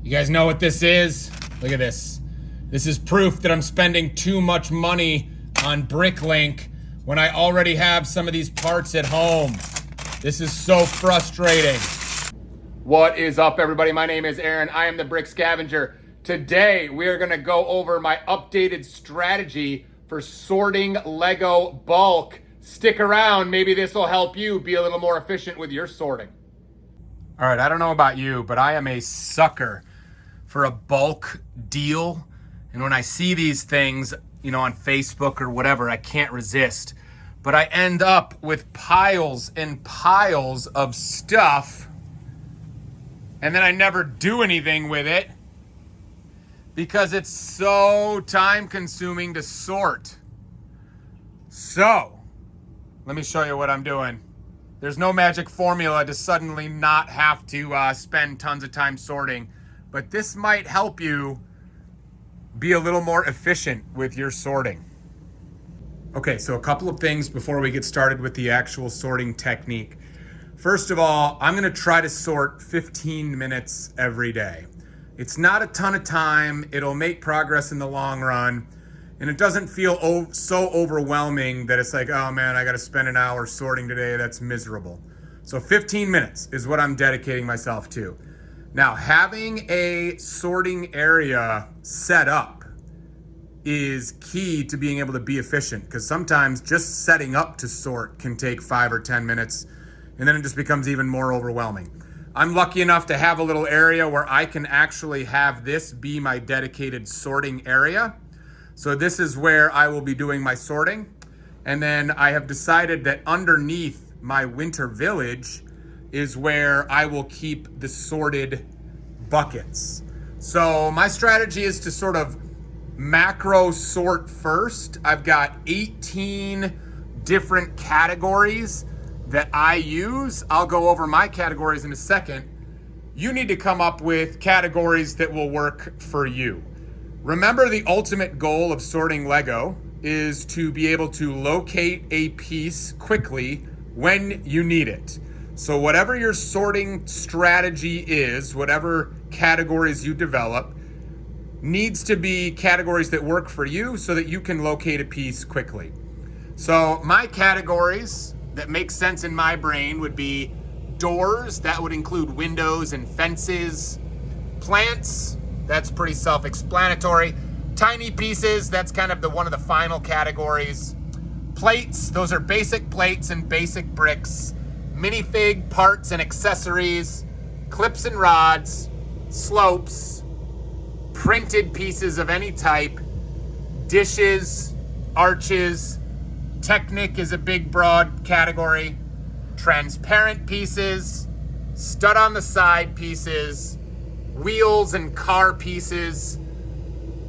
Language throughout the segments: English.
You guys know what this is? Look at this. This is proof that I'm spending too much money on Bricklink when I already have some of these parts at home. This is so frustrating. What is up, everybody? My name is Aaron. I am the Brick Scavenger. Today, we are gonna go over my updated strategy for sorting Lego bulk. Stick around, maybe this will help you be a little more efficient with your sorting. All right, I don't know about you, but I am a sucker for a bulk deal. And when I see these things, you know, on Facebook or whatever, I can't resist. But I end up with piles and piles of stuff, and then I never do anything with it because it's so time consuming to sort. So, let me show you what I'm doing. There's no magic formula to suddenly not have to spend tons of time sorting, but this might help you be a little more efficient with your sorting. Okay, so a couple of things before we get started with the actual sorting technique. First of all, I'm gonna try to sort 15 minutes every day. It's not a ton of time, it'll make progress in the long run, and it doesn't feel so overwhelming that it's like, oh man, I gotta spend an hour sorting today, that's miserable. So 15 minutes is what I'm dedicating myself to. Now, having a sorting area set up is key to being able to be efficient, because sometimes just setting up to sort can take 5 or 10 minutes, and then it just becomes even more overwhelming. I'm lucky enough to have a little area where I can actually have this be my dedicated sorting area. So this is where I will be doing my sorting. And then I have decided that underneath my winter village is where I will keep the sorted buckets. So my strategy is to sort of macro sort first. I've got 18 different categories that I use. I'll go over my categories in a second. You need to come up with categories that will work for you. Remember, the ultimate goal of sorting Lego is to be able to locate a piece quickly when you need it. So whatever your sorting strategy is, whatever categories you develop, needs to be categories that work for you so that you can locate a piece quickly. So my categories that make sense in my brain would be doors, that would include windows and fences. Plants, that's pretty self-explanatory. Tiny pieces, that's kind of one of the final categories. Plates, those are basic plates and basic bricks. Minifig parts and accessories. Clips and rods. Slopes. Printed pieces of any type. Dishes. Arches. Technic is a big, broad category. Transparent pieces. Stud on the side pieces. Wheels and car pieces.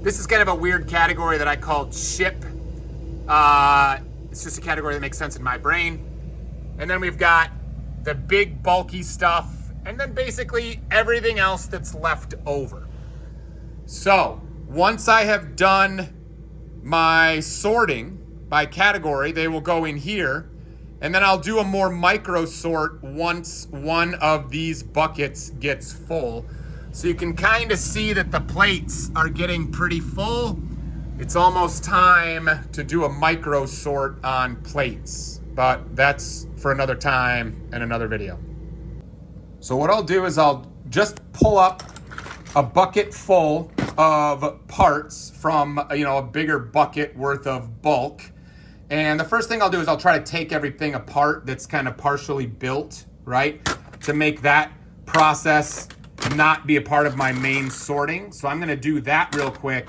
This is kind of a weird category that I called ship. It's just a category that makes sense in my brain. And then we've got the big bulky stuff, and then basically everything else that's left over. So once I have done my sorting by category, they will go in here, and then I'll do a more micro sort once one of these buckets gets full. So you can kind of see that the plates are getting pretty full. It's almost time to do a micro sort on plates, but that's for another time and another video. So what I'll do is I'll just pull up a bucket full of parts from, a bigger bucket worth of bulk. And the first thing I'll do is I'll try to take everything apart that's kind of partially built, right? To make that process not be a part of my main sorting. So I'm gonna do that real quick,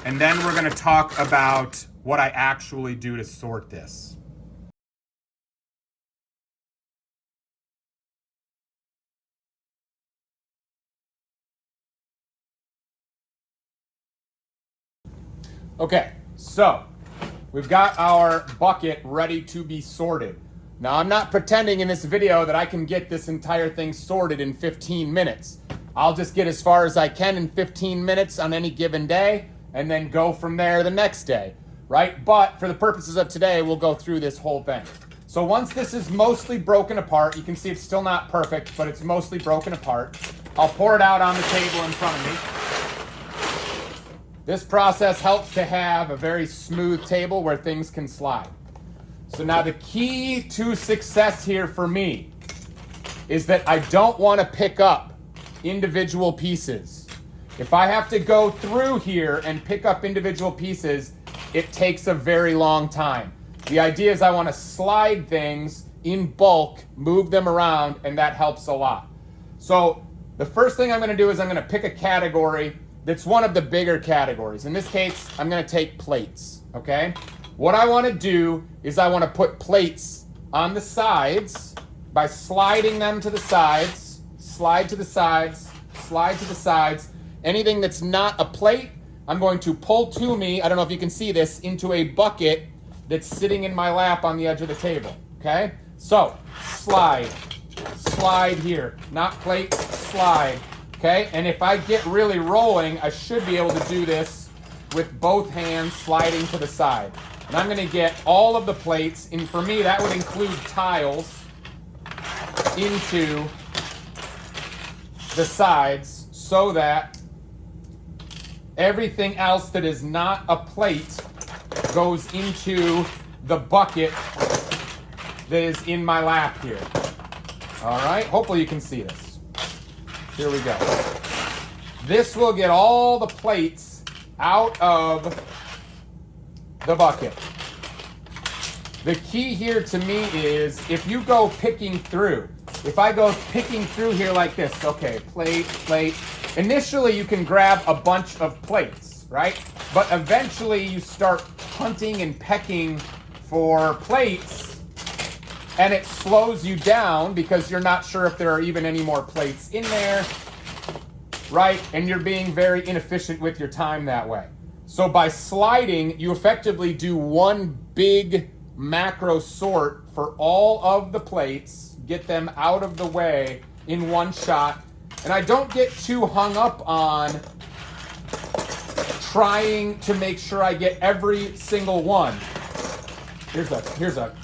and then we're gonna talk about what I actually do to sort this. Okay, so we've got our bucket ready to be sorted. Now, I'm not pretending in this video that I can get this entire thing sorted in 15 minutes. I'll just get as far as I can in 15 minutes on any given day, and then go from there the next day, right? But for the purposes of today, we'll go through this whole thing. So once this is mostly broken apart, you can see it's still not perfect, but it's mostly broken apart. I'll pour it out on the table in front of me. This process helps to have a very smooth table where things can slide. So now the key to success here for me is that I don't want to pick up individual pieces. If I have to go through here and pick up individual pieces, it takes a very long time. The idea is I want to slide things in bulk, move them around, and that helps a lot. So the first thing I'm going to do is I'm going to pick a category that's one of the bigger categories. In this case, I'm going to take plates, okay? What I want to do is I want to put plates on the sides by sliding them to the sides, slide to the sides, slide to the sides. Anything that's not a plate, I'm going to pull to me, I don't know if you can see this, into a bucket that's sitting in my lap on the edge of the table, okay? So, slide here, not plate, slide, okay? And if I get really rolling, I should be able to do this with both hands sliding to the side. And I'm gonna get all of the plates, and for me, that would include tiles, into the sides so that everything else that is not a plate goes into the bucket that is in my lap here. All right, hopefully you can see this. Here we go. This will get all the plates out of the bucket. The key here to me is if you go picking through, if I go picking through here like this, okay, plate, plate. Initially you can grab a bunch of plates, right? But eventually you start hunting and pecking for plates and it slows you down because you're not sure if there are even any more plates in there, right? And you're being very inefficient with your time that way. So by sliding, you effectively do one big macro sort for all of the plates, get them out of the way in one shot. And I don't get too hung up on trying to make sure I get every single one. Here's a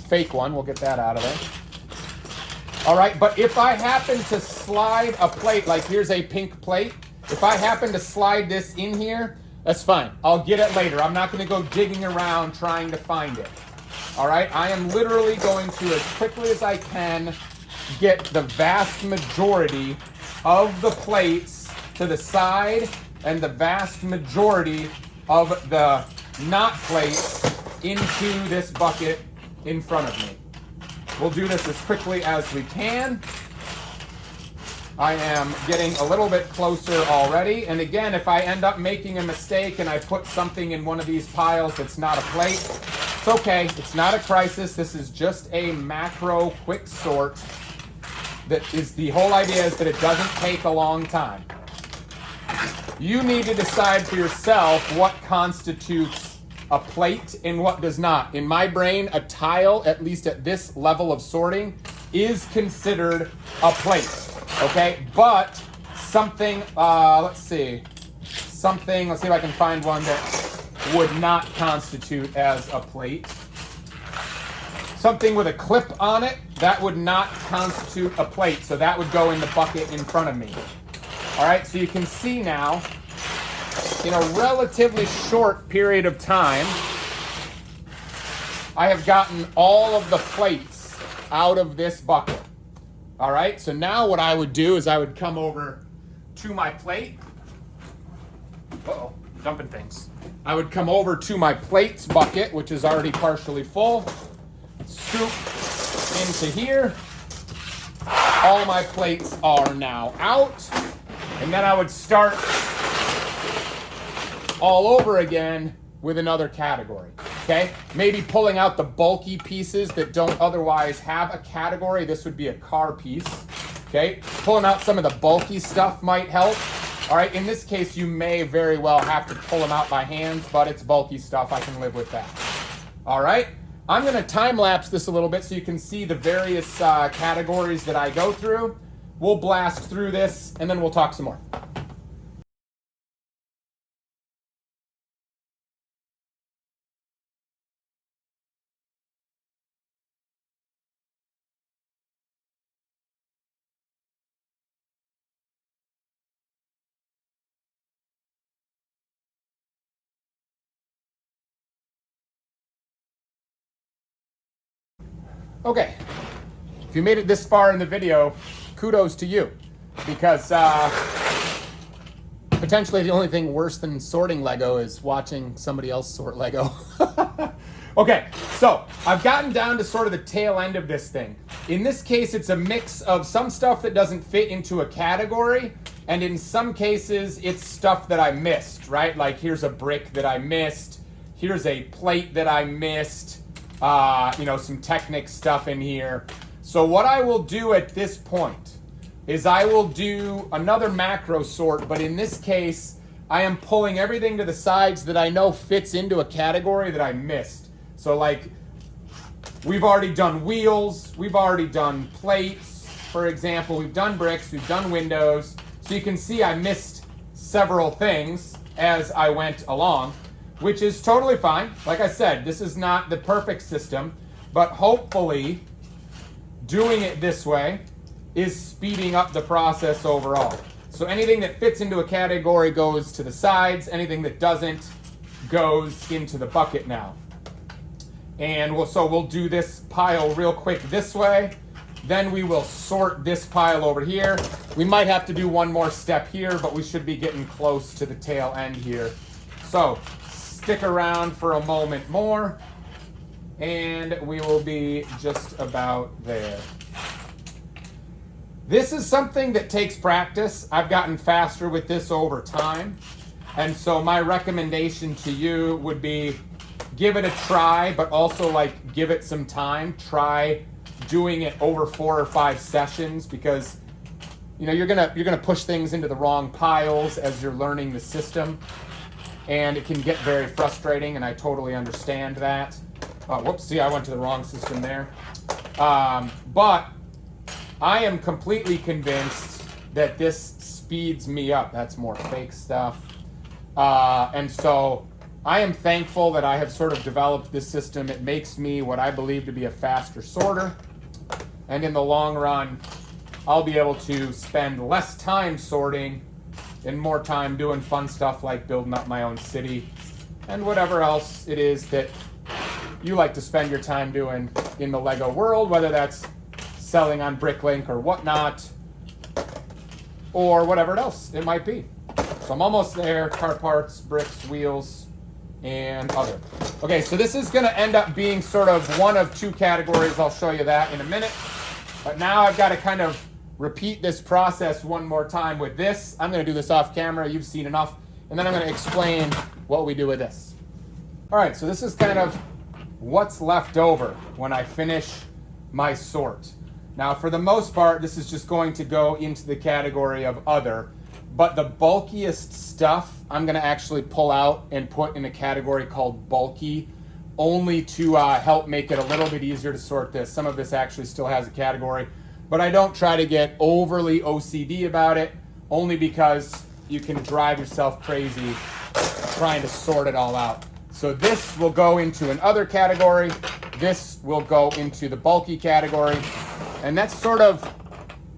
fake one. We'll get that out of there. All right, but if I happen to slide a plate, like here's a pink plate, if I happen to slide this in here, that's fine. I'll get it later. I'm not going to go digging around trying to find it. All right, I am literally going to, as quickly as I can, get the vast majority of the plates to the side and the vast majority of the not plates into this bucket in front of me. We'll do this as quickly as we can. I am getting a little bit closer already. And again, if I end up making a mistake and I put something in one of these piles that's not a plate, it's okay. It's not a crisis. This is just a macro quick sort. That is, the whole idea is that it doesn't take a long time. You need to decide for yourself what constitutes a plate and what does not. In my brain, a tile, at least at this level of sorting, is considered a plate. Okay, but something, let's see if I can find one that would not constitute as a plate. Something with a clip on it, that would not constitute a plate, so that would go in the bucket in front of me. All right, so you can see now, in a relatively short period of time, I have gotten all of the plates out of this bucket. All right, so now what I would do is I would come over to my plate. Uh-oh, dumping things. I would come over to my plates bucket, which is already partially full. Scoop into here. All my plates are now out. And then I would start all over again with another category. Okay, maybe pulling out the bulky pieces that don't otherwise have a category. This would be a car piece. Okay, pulling out some of the bulky stuff might help. All right, in this case, you may very well have to pull them out by hands, but it's bulky stuff. I can live with that. All right, I'm gonna time lapse this a little bit so you can see the various categories that I go through. We'll blast through this and then we'll talk some more. Okay, if you made it this far in the video, kudos to you, because potentially the only thing worse than sorting Lego is watching somebody else sort Lego. Okay, so I've gotten down to sort of the tail end of this thing. In this case, it's a mix of some stuff that doesn't fit into a category, and in some cases, it's stuff that I missed, right? Like here's a brick that I missed, here's a plate that I missed, some Technic stuff in here. So what I will do at this point is I will do another macro sort, but in this case, I am pulling everything to the sides that I know fits into a category that I missed. So like, we've already done wheels, we've already done plates, for example, we've done bricks, we've done windows. So you can see I missed several things as I went along, which is totally fine. Like I said, this is not the perfect system, but hopefully doing it this way is speeding up the process overall. So anything that fits into a category goes to the sides, anything that doesn't goes into the bucket now. And we'll do this pile real quick this way. Then we will sort this pile over here. We might have to do one more step here, but we should be getting close to the tail end here. So stick around for a moment more, and we will be just about there. This is something that takes practice. I've gotten faster with this over time. And so my recommendation to you would be give it a try, but also like give it some time. Try doing it over 4 or 5 sessions, because you're gonna push things into the wrong piles as you're learning the system, and it can get very frustrating, and I totally understand that. Whoops, see, I went to the wrong system there. But I am completely convinced that this speeds me up. That's more fake stuff. And so I am thankful that I have sort of developed this system. It makes me what I believe to be a faster sorter. And in the long run, I'll be able to spend less time sorting and more time doing fun stuff like building up my own city and whatever else it is that you like to spend your time doing in the Lego world, whether that's selling on Bricklink or whatnot, or whatever else it might be. So I'm almost there. Car parts, bricks, wheels, and other. Okay, so this is gonna end up being sort of one of 2 categories. I'll show you that in a minute. But now I've got to kind of repeat this process one more time with this. I'm gonna do this off camera, you've seen enough, and then I'm gonna explain what we do with this. All right, so this is kind of what's left over when I finish my sort. Now, for the most part, this is just going to go into the category of other, but the bulkiest stuff I'm gonna actually pull out and put in a category called bulky, only to help make it a little bit easier to sort this. Some of this actually still has a category, but I don't try to get overly OCD about it, only because you can drive yourself crazy trying to sort it all out. So this will go into an other category, this will go into the bulky category, and that's sort of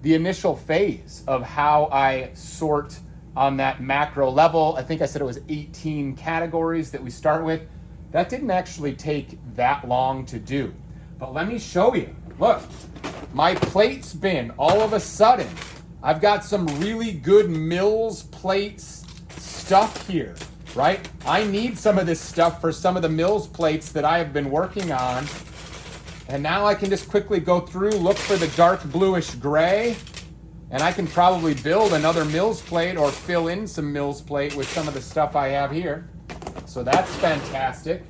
the initial phase of how I sort on that macro level. I think I said it was 18 categories that we start with. That didn't actually take that long to do. But let me show you. Look, my plates bin, all of a sudden, I've got some really good Mills plates stuff here, right? I need some of this stuff for some of the Mills plates that I have been working on. And now I can just quickly go through, look for the dark bluish gray, and I can probably build another Mills plate or fill in some Mills plate with some of the stuff I have here. So that's fantastic.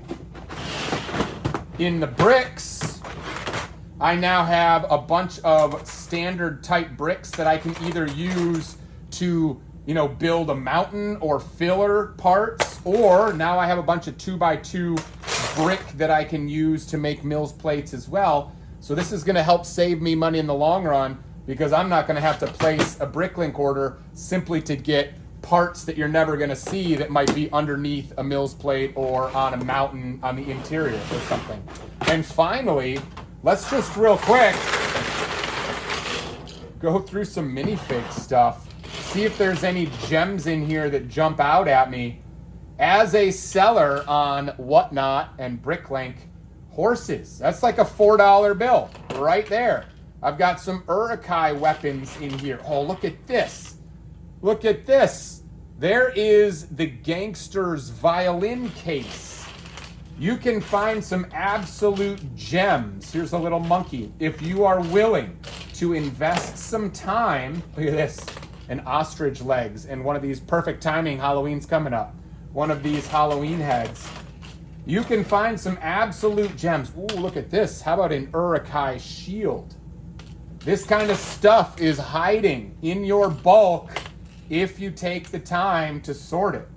In the bricks, I now have a bunch of standard type bricks that I can either use to, build a mountain or filler parts, or now I have a bunch of 2x2 brick that I can use to make Mills plates as well. So this is gonna help save me money in the long run, because I'm not gonna have to place a Bricklink order simply to get parts that you're never gonna see that might be underneath a Mills plate or on a mountain on the interior or something. And finally, let's just real quick go through some minifig stuff, see if there's any gems in here that jump out at me. As a seller on Whatnot and Bricklink, Horses. That's like a $4 bill right there. I've got some Uruk-hai weapons in here. Oh, look at this. Look at this. There is the gangster's violin case. You can find some absolute gems. Here's a little monkey. If you are willing to invest some time, look at this, an ostrich legs and one of these perfect timing. Halloween's coming up. One of these Halloween heads. You can find some absolute gems. Ooh, look at this. How about an Uruk-hai shield? This kind of stuff is hiding in your bulk if you take the time to sort it.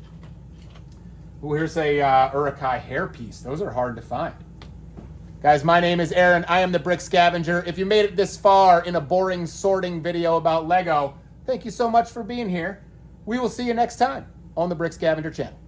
Ooh, here's a Uruk-hai hairpiece. Those are hard to find. Guys, my name is Aaron. I am the Brick Scavenger. If you made it this far in a boring sorting video about Lego, thank you so much for being here. We will see you next time on the Brick Scavenger channel.